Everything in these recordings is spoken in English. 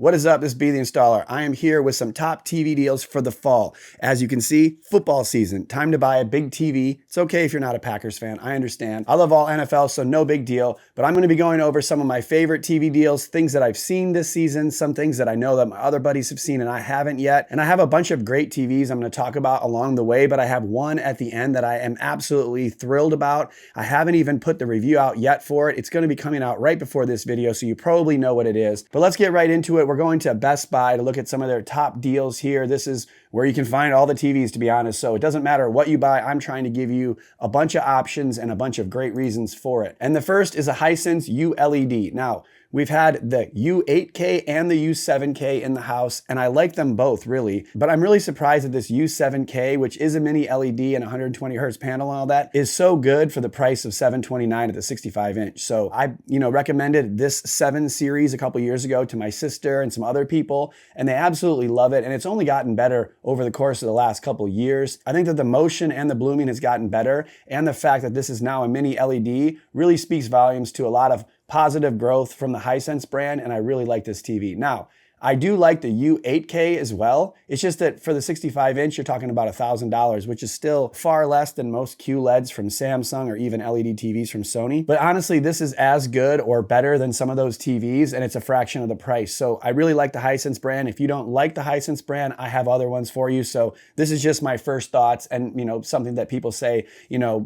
What is up? This is B the Installer. I am here with some top TV deals for the fall. As you can see, football season. Time to buy a big TV. It's okay if you're not a Packers fan. I understand. I love all NFL, so no big deal. But I'm going to be going over some of my favorite TV deals, things that I've seen this season, some things that I know that my other buddies have seen and I haven't yet. And I have a bunch of great TVs I'm going to talk about along the way, but I have one at the end that I am absolutely thrilled about. I haven't even put the review out yet for it. It's going to be coming out right before this video, so you probably know what it is. But let's get right into it. We're going to Best Buy to look at some of their top deals here. This is where you can find all the TVs, to be honest. So it doesn't matter what you buy. I'm trying to give you a bunch of options and a bunch of great reasons for it. And the first is a Hisense ULED. Now, we've had the U8K and the U7K in the house, and I like them both, really. But I'm really surprised that this U7K, which is a mini LED and 120 hertz panel and all that, is so good for the price of $729 at the 65-inch. So I, recommended this 7 series a couple years ago to my sister and some other people, and they absolutely love it. And it's only gotten better over the course of the last couple years. I think that the motion and the blooming has gotten better, and the fact that this is now a mini LED really speaks volumes to a lot of positive growth from the Hisense brand, and I really like this TV. Now, I do like the U8K as well. It's just that for the 65-inch, you're talking about $1,000, which is still far less than most QLEDs from Samsung or even LED TVs from Sony. But honestly, this is as good or better than some of those TVs, and it's a fraction of the price. So I really like the Hisense brand. If you don't like the Hisense brand, I have other ones for you. So this is just my first thoughts and, something that people say,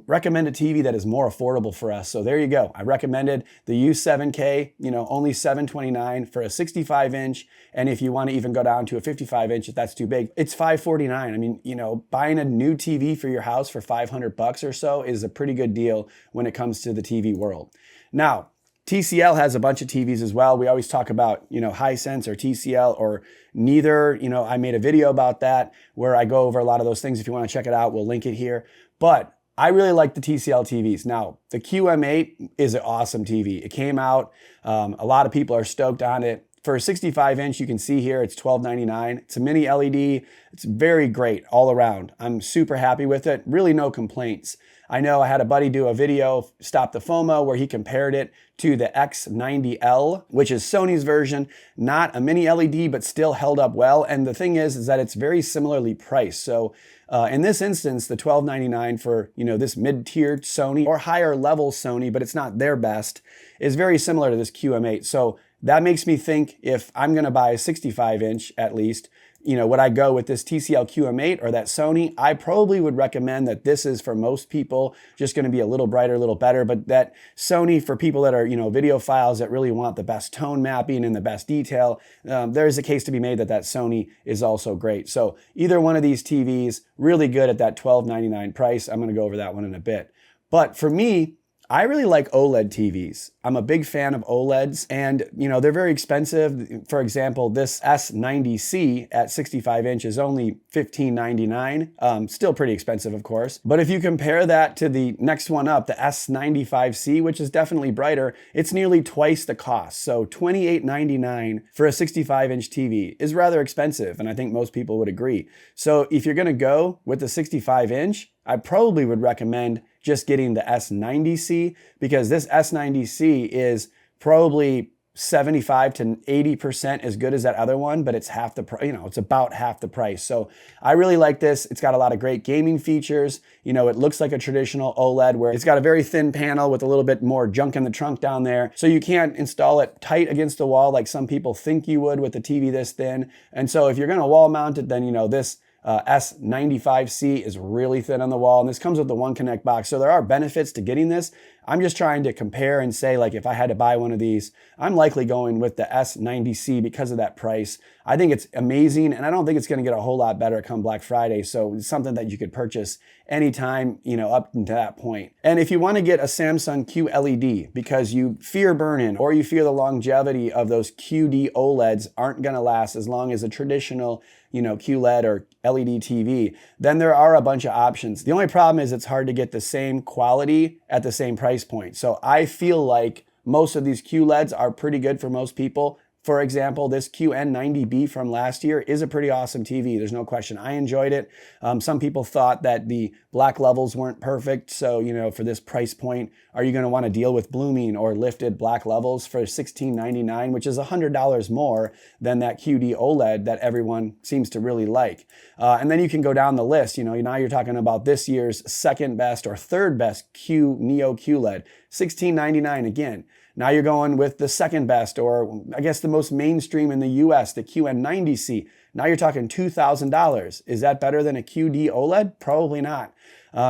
recommend a TV that is more affordable for us. So there you go. I recommended the U7K, only $729 for a 65-inch. And if you want to even go down to a 55-inch, if that's too big, it's $549. I mean, buying a new TV for your house for $500 or so is a pretty good deal when it comes to the TV world. Now, TCL has a bunch of TVs as well. We always talk about, Hisense or TCL or neither. I made a video about that where I go over a lot of those things. If you want to check it out, we'll link it here. But I really like the TCL TVs. Now, the QM8 is an awesome TV. It came out. A lot of people are stoked on it. For a 65-inch, you can see here, it's $12.99. It's a mini LED. It's very great all around. I'm super happy with it. Really no complaints. I know I had a buddy do a video, Stop the FOMO, where he compared it to the X90L, which is Sony's version, not a mini LED, but still held up well. And the thing is that it's very similarly priced. So in this instance, the $12.99 for, this mid-tier Sony or higher level Sony, but it's not their best, is very similar to this QM8. So that makes me think if I'm going to buy a 65-inch at least, would I go with this TCL QM8 or that Sony? I probably would recommend that this is for most people just going to be a little brighter, a little better, but that Sony for people that are, videophiles that really want the best tone mapping and the best detail, there's a case to be made that Sony is also great. So either one of these TVs, really good at that $12.99 price. I'm going to go over that one in a bit. But for me, I really like OLED TVs. I'm a big fan of OLEDs and, they're very expensive. For example, this S90C at 65-inch is only $15.99. Still pretty expensive, of course. But if you compare that to the next one up, the S95C, which is definitely brighter, it's nearly twice the cost. So $28.99 for a 65-inch TV is rather expensive, and I think most people would agree. So if you're gonna go with the 65-inch, I probably would recommend just getting the S90C because this S90C is probably 75 to 80% as good as that other one, but it's half the price, it's about half the price. So I really like this. It's got a lot of great gaming features. It looks like a traditional OLED where it's got a very thin panel with a little bit more junk in the trunk down there. So you can't install it tight against the wall like some people think you would with a TV this thin. And so if you're going to wall mount it, then, this S95C is really thin on the wall, and this comes with the One Connect box. So there are benefits to getting this. I'm just trying to compare and say, like, if I had to buy one of these, I'm likely going with the S90C because of that price. I think it's amazing, and I don't think it's going to get a whole lot better come Black Friday. So it's something that you could purchase anytime, up to that point. And if you want to get a Samsung QLED because you fear burn-in or you fear the longevity of those QD OLEDs aren't going to last as long as a traditional, QLED or LED TV, then there are a bunch of options. The only problem is it's hard to get the same quality at the same price point. So I feel like most of these QLEDs are pretty good for most people. For example, this QN90B from last year is a pretty awesome TV. There's no question. I enjoyed it. Some people thought that the black levels weren't perfect. So, for this price point, are you going to want to deal with blooming or lifted black levels for $16.99, which is $100 more than that QD OLED that everyone seems to really like? And then you can go down the list. Now you're talking about this year's second best or third best Neo QLED, $16.99 again. Now you're going with the second best, or I guess the most mainstream in the US, the QN90C. Now you're talking $2,000. Is that better than a QD OLED? Probably not.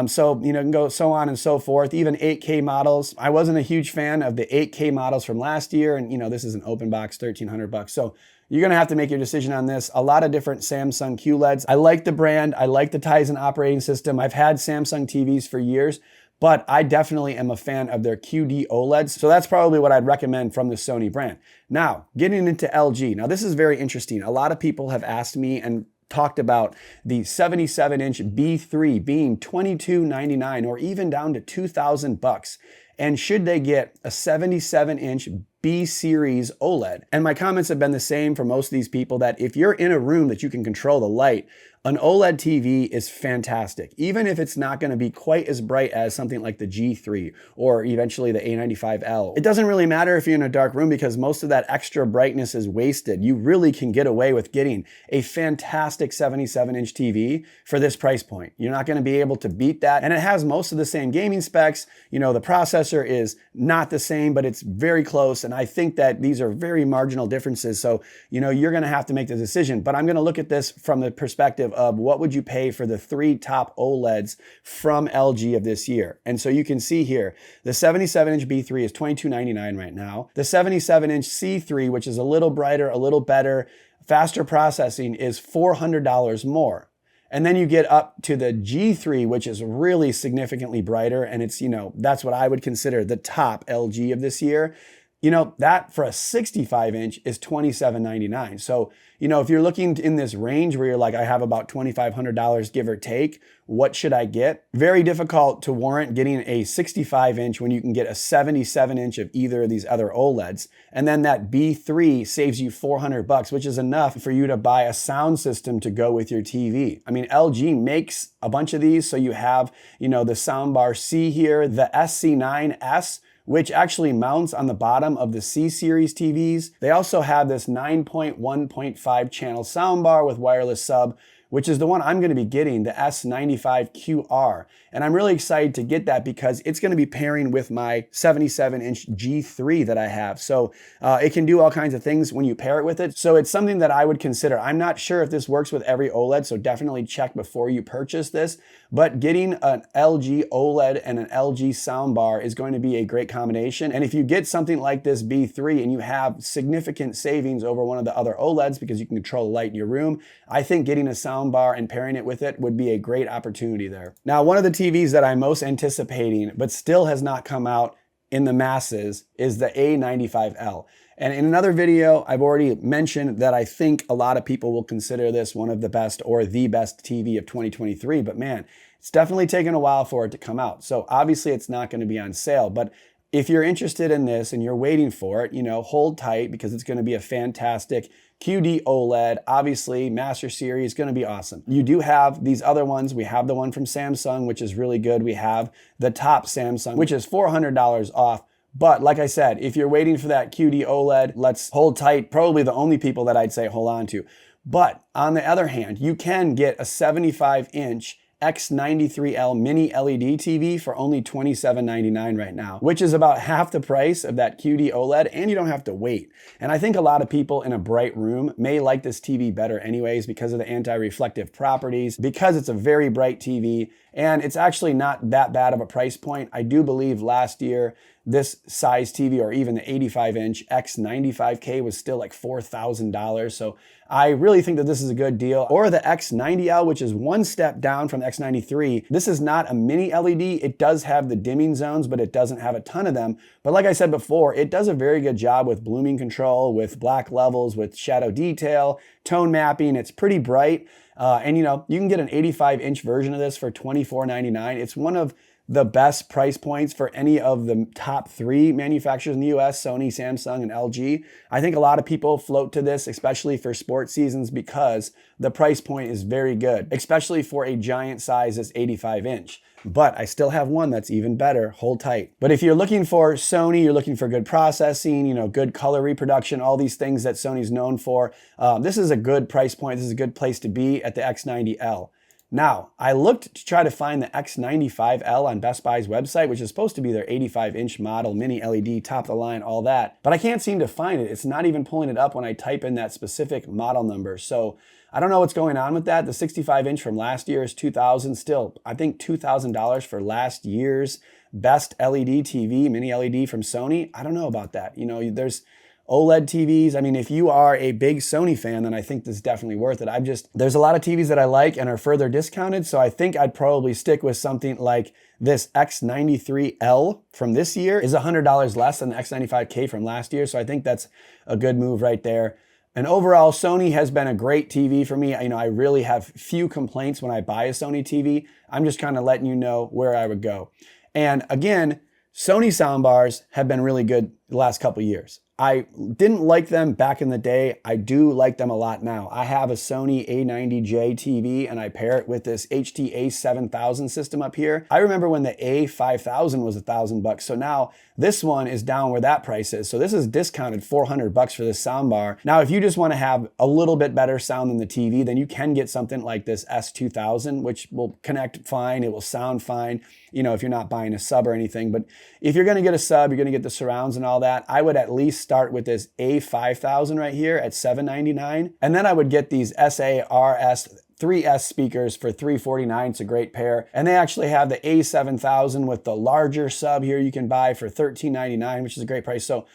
So, you can go so on and so forth. Even 8K models. I wasn't a huge fan of the 8K models from last year. And, this is an open box, $1,300. So you're going to have to make your decision on this. A lot of different Samsung QLEDs. I like the brand. I like the Tizen operating system. I've had Samsung TVs for years, but I definitely am a fan of their QD OLEDs. So that's probably what I'd recommend from the Sony brand. Now, getting into LG. Now, this is very interesting. A lot of people have asked me and talked about the 77-inch B3 being $22.99 or even down to $2,000. And should they get a 77-inch B series OLED? And my comments have been the same for most of these people, that if you're in a room that you can control the light, an OLED TV is fantastic, even if it's not going to be quite as bright as something like the G3 or eventually the A95L. It doesn't really matter if you're in a dark room because most of that extra brightness is wasted. You really can get away with getting a fantastic 77-inch TV for this price point. You're not going to be able to beat that. And it has most of the same gaming specs. The processor is not the same, but it's very close. And I think that these are very marginal differences. So, you're going to have to make the decision. But I'm going to look at this from the perspective of what would you pay for the three top OLEDs from LG of this year. And so you can see here, the 77-inch B3 is $22.99 right now. The 77-inch C3, which is a little brighter, a little better, faster processing, is $400 more. And then you get up to the G3, which is really significantly brighter. And it's, that's what I would consider the top LG of this year. That for a 65-inch is $27.99. So, if you're looking in this range where you're like, I have about $2,500 give or take, what should I get? Very difficult to warrant getting a 65-inch when you can get a 77-inch of either of these other OLEDs. And then that B3 saves you $400, which is enough for you to buy a sound system to go with your TV. I mean, LG makes a bunch of these. So you have, the soundbar C here, the SC9S, which actually mounts on the bottom of the C-Series TVs. They also have this 9.1.5 channel soundbar with wireless sub, which is the one I'm going to be getting, the S95QR. And I'm really excited to get that because it's going to be pairing with my 77-inch G3 that I have. So it can do all kinds of things when you pair it with it. So it's something that I would consider. I'm not sure if this works with every OLED, so definitely check before you purchase this. But getting an LG OLED and an LG soundbar is going to be a great combination. And if you get something like this B3 and you have significant savings over one of the other OLEDs because you can control the light in your room, I think getting a soundbar and pairing it with it would be a great opportunity there. Now, one of the TVs that I'm most anticipating, but still has not come out in the masses, is the A95L. And in another video, I've already mentioned that I think a lot of people will consider this one of the best or the best TV of 2023, but man, it's definitely taken a while for it to come out. So obviously it's not going to be on sale, but if you're interested in this and you're waiting for it, hold tight because it's going to be a fantastic QD OLED. Obviously, Master Series is going to be awesome. You do have these other ones. We have the one from Samsung, which is really good. We have the top Samsung, which is $400 off. But like I said, if you're waiting for that QD OLED, let's hold tight. Probably the only people that I'd say hold on to. But on the other hand, you can get a 75-inch X93L mini LED TV for only $27.99 right now, which is about half the price of that QD OLED, and you don't have to wait. And I think a lot of people in a bright room may like this TV better anyways because of the anti-reflective properties, because it's a very bright TV, and it's actually not that bad of a price point. I do believe last year this size TV, or even the 85-inch X95K, was still like $4,000. So I really think that this is a good deal. Or the X90L, which is one step down from the X93. This is not a mini LED. It does have the dimming zones, but it doesn't have a ton of them. But like I said before, it does a very good job with blooming control, with black levels, with shadow detail, tone mapping. It's pretty bright. And you can get an 85-inch version of this for $24.99. It's one of the best price points for any of the top 3 manufacturers in the US, Sony, Samsung, and LG. I think a lot of people float to this, especially for sports seasons, because the price point is very good, especially for a giant size that's 85-inch. But I still have one that's even better. Hold tight. But if you're looking for Sony, you're looking for good processing, good color reproduction, all these things that Sony's known for, this is a good price point. This is a good place to be at the X90L. Now, I looked to try to find the X95L on Best Buy's website, which is supposed to be their 85-inch model, mini LED, top of the line, all that. But I can't seem to find it. It's not even pulling it up when I type in that specific model number. So I don't know what's going on with that. The 65-inch from last year is $2,000. Still, I think $2,000 for last year's best LED TV, mini LED from Sony. I don't know about that. There's OLED TVs. I mean, if you are a big Sony fan, then I think this is definitely worth it. There's a lot of TVs that I like and are further discounted, so I think I'd probably stick with something like this X93L from this year is $100 less than the X95K from last year, so I think that's a good move right there. And overall, Sony has been a great TV for me. I really have few complaints when I buy a Sony TV. I'm just kind of letting you know where I would go. And again, Sony soundbars have been really good the last couple years. I didn't like them back in the day. I do like them a lot now. I have a Sony A90J TV and I pair it with this HT A7000 system up here. I remember when the A5000 was $1,000, so now this one is down where that price is. So this is discounted $400 for this soundbar. Now, if you just want to have a little bit better sound than the TV, then you can get something like this S2000, which will connect fine. It will sound fine, if you're not buying a sub or anything. But if you're going to get a sub, you're going to get the surrounds and all that, I would at least start with this A5000 right here at $799. And then I would get these SARS 3S speakers for $349. It's a great pair. And they actually have the A7000 with the larger sub here you can buy for $1399, which is a great price. So,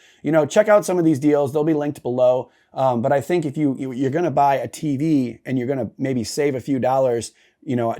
check out some of these deals. They'll be linked below. But I think if you're going to buy a TV and you're going to maybe save a few dollars,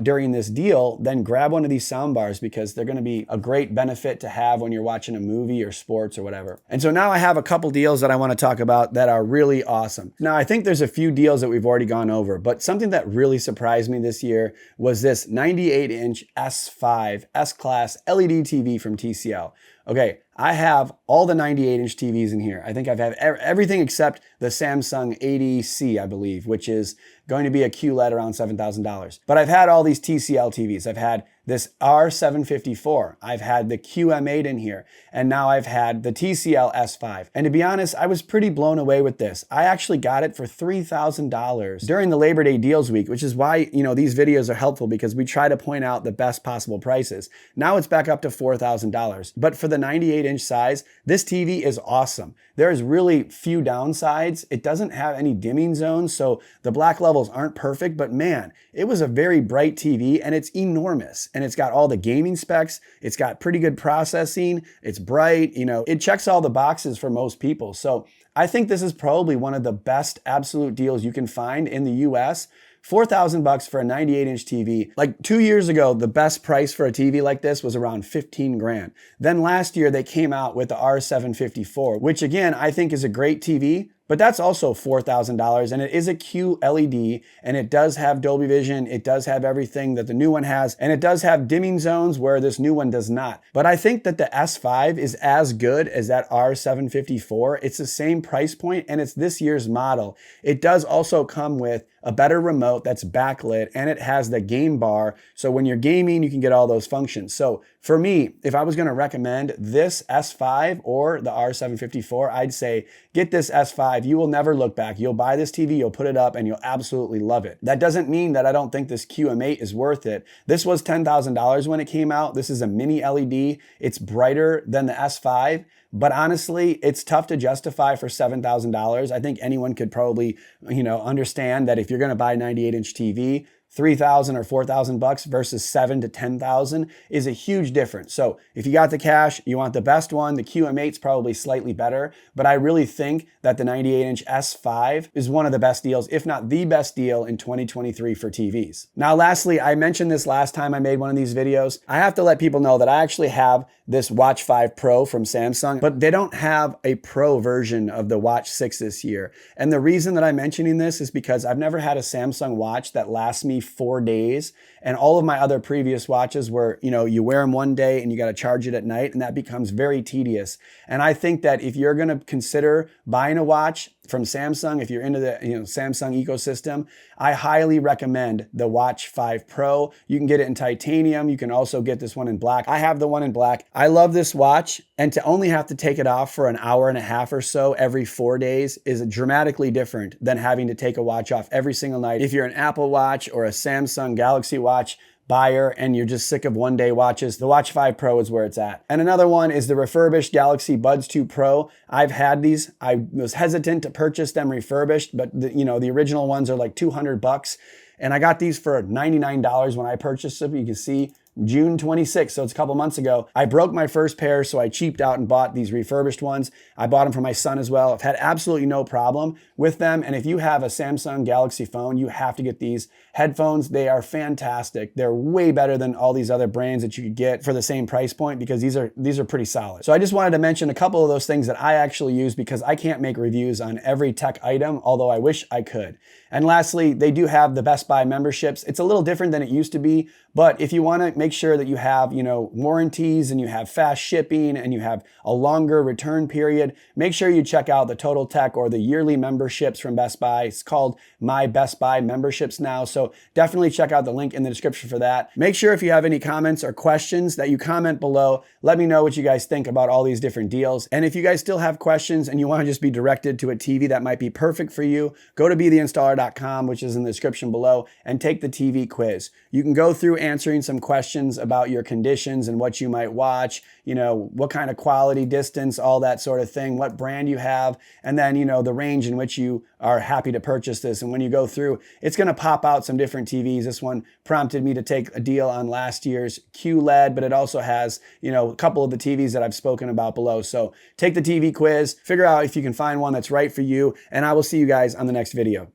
during this deal, then grab one of these soundbars because they're going to be a great benefit to have when you're watching a movie or sports or whatever. And so now I have a couple deals that I want to talk about that are really awesome. Now, I think there's a few deals that we've already gone over, but something that really surprised me this year was this 98-inch S5 S-Class LED TV from TCL. Okay, I have all the 98-inch TVs in here. I think I've had everything except the Samsung 80C, I believe, which is going to be a QLED around $7,000. But I've had all these TCL TVs. I've had this R754. I've had the QM8 in here. And now I've had the TCL S5. And to be honest, I was pretty blown away with this. I actually got it for $3,000 during the Labor Day deals week, which is why, these videos are helpful because we try to point out the best possible prices. Now it's back up to $4,000. But for the 98-inch size, this TV is awesome. There's really few downsides. It doesn't have any dimming zones, so the black levels aren't perfect, but man, it was a very bright TV and it's enormous. And it's got all the gaming specs. It's got pretty good processing. It's bright, it checks all the boxes for most people. So I think this is probably one of the best absolute deals you can find in the US. $4,000 for a 98-inch TV. Like 2 years ago, the best price for a TV like this was around 15 grand. Then last year, they came out with the R754, which again, I think is a great TV. But that's also $4,000 and it is a QLED and it does have Dolby Vision. It does have everything that the new one has and it does have dimming zones where this new one does not. But I think that the S5 is as good as that R754. It's the same price point and it's this year's model. It does also come with a better remote that's backlit and it has the game bar. So when you're gaming, you can get all those functions. So for me, if I was going to recommend this S5 or the R754, I'd say get this S5. You will never look back. You'll buy this TV, you'll put it up, and you'll absolutely love it. That doesn't mean that I don't think this QM8 is worth it. This was $10,000 when it came out. This is a mini LED. It's brighter than the S5. But honestly, it's tough to justify for $7,000. I think anyone could probably, understand that if you're going to buy a 98-inch TV, $3,000 or $4,000 versus $7,000 to $10,000 is a huge difference. So if you got the cash, you want the best one. The QM8 is probably slightly better, but I really think that the 98-inch S5 is one of the best deals, if not the best deal in 2023 for TVs. Now, lastly, I mentioned this last time I made one of these videos. I have to let people know that I actually have this Watch 5 Pro from Samsung, but they don't have a Pro version of the Watch 6 this year. And the reason that I'm mentioning this is because I've never had a Samsung watch that lasts me 4 days. And all of my other previous watches were, you wear them one day and you got to charge it at night, and that becomes very tedious. And I think that if you're going to consider buying a watch from Samsung, if you're into the Samsung ecosystem, I highly recommend the Watch 5 Pro. You can get it in titanium. You can also get this one in black. I have the one in black. I love this watch, and to only have to take it off for an hour and a half or so every 4 days is dramatically different than having to take a watch off every single night. If you're an Apple Watch or a Samsung Galaxy Watch buyer and you're just sick of one-day watches, the Watch 5 Pro is where it's at. And another one is the refurbished Galaxy Buds 2 Pro. I've had these. I was hesitant to purchase them refurbished, but the original ones are like $200. And I got these for $99 when I purchased them. You can see June 26th, so it's a couple months ago. I broke my first pair, so I cheaped out and bought these refurbished ones. I bought them for my son as well. I've had absolutely no problem with them. And if you have a Samsung Galaxy phone, you have to get these headphones. They are fantastic. They're way better than all these other brands that you could get for the same price point, because these are pretty solid. So I just wanted to mention a couple of those things that I actually use, because I can't make reviews on every tech item, although I wish I could. And lastly, they do have the Best Buy memberships. It's a little different than it used to be, but if you want to make sure that you have, warranties and you have fast shipping and you have a longer return period, make sure you check out the Total Tech or the yearly memberships from Best Buy. It's called My Best Buy Memberships now. So definitely check out the link in the description for that. Make sure if you have any comments or questions that you comment below. Let me know what you guys think about all these different deals. And if you guys still have questions and you want to just be directed to a TV that might be perfect for you, go to BeTheInstaller.com, which is in the description below, and take the TV quiz. You can go through answering some questions about your conditions and what you might watch, what kind of quality, distance, all that sort of thing, what brand you have, and then, the range in which you are happy to purchase this. And when you go through, it's going to pop out some different TVs. This one prompted me to take a deal on last year's QLED, but it also has, a couple of the TVs that I've spoken about below. So take the TV quiz, figure out if you can find one that's right for you, and I will see you guys on the next video.